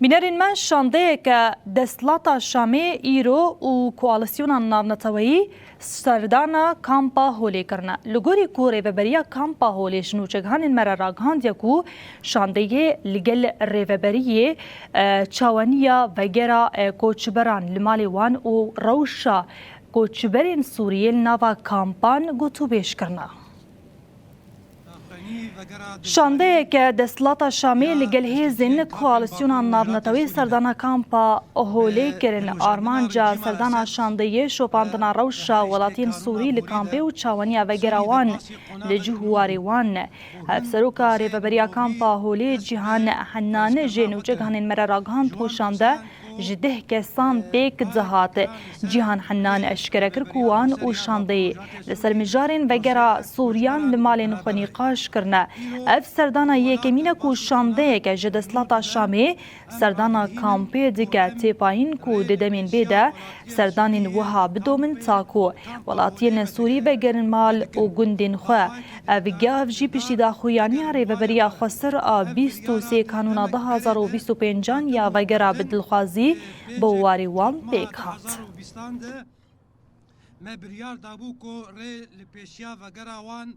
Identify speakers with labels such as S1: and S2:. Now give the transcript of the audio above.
S1: بینەرین من شاندەیەکە دەسەڵاتە شامێ ئیرۆ و کوالسیۆنا ناونەتەوەیی سەردانە کامپا هۆلێکردنە لە گۆری کو ڕێڤەبەریە کامپا هۆلێ ژنوچەکانên me re ragihandiye ku şandeyê li gel rêveberiyê çawaniya vegera koçberan li malê wan û rewşa koçberên Sûriyê li nava kampan gotûbêjkirine. شاندەیەکە دەسەڵاتە شامێ li gel hêzên koalisyona navnetewî serdana kampa holê kirin armanca serdana şandeyê şopandina rewşa welatiyên Sûrî li kampê û çawaniya vegera wan li cih û warê wan. Hevseroka rêveberiya kampa holê Cîhan Hennanî jê nûçekanên me re ragihand û şande ji 10 kesan pêk dihat. Cîhan Hennanî eşkere kir ku wan û şandeyê li ser mijarên vegera Sûriyan li malên xwe nîqaş kirine. Ev serdana yekemîn e ku şandeyeke ji desthlata Şamê serdana kampê dike têpayîn ku di demên bê de serdanên wiha bidomin ta ku welatiyên Sûrî vegerin mal û gundên xwe. Ev gev jî piştî daxuyaniya rêveberiya xwesir a 23 Kanûna 2025 ya vegera bi dilxwazî bi warê wan pêk hat.
S2: Me biryar dabû ku rê li pêşiya vegera wan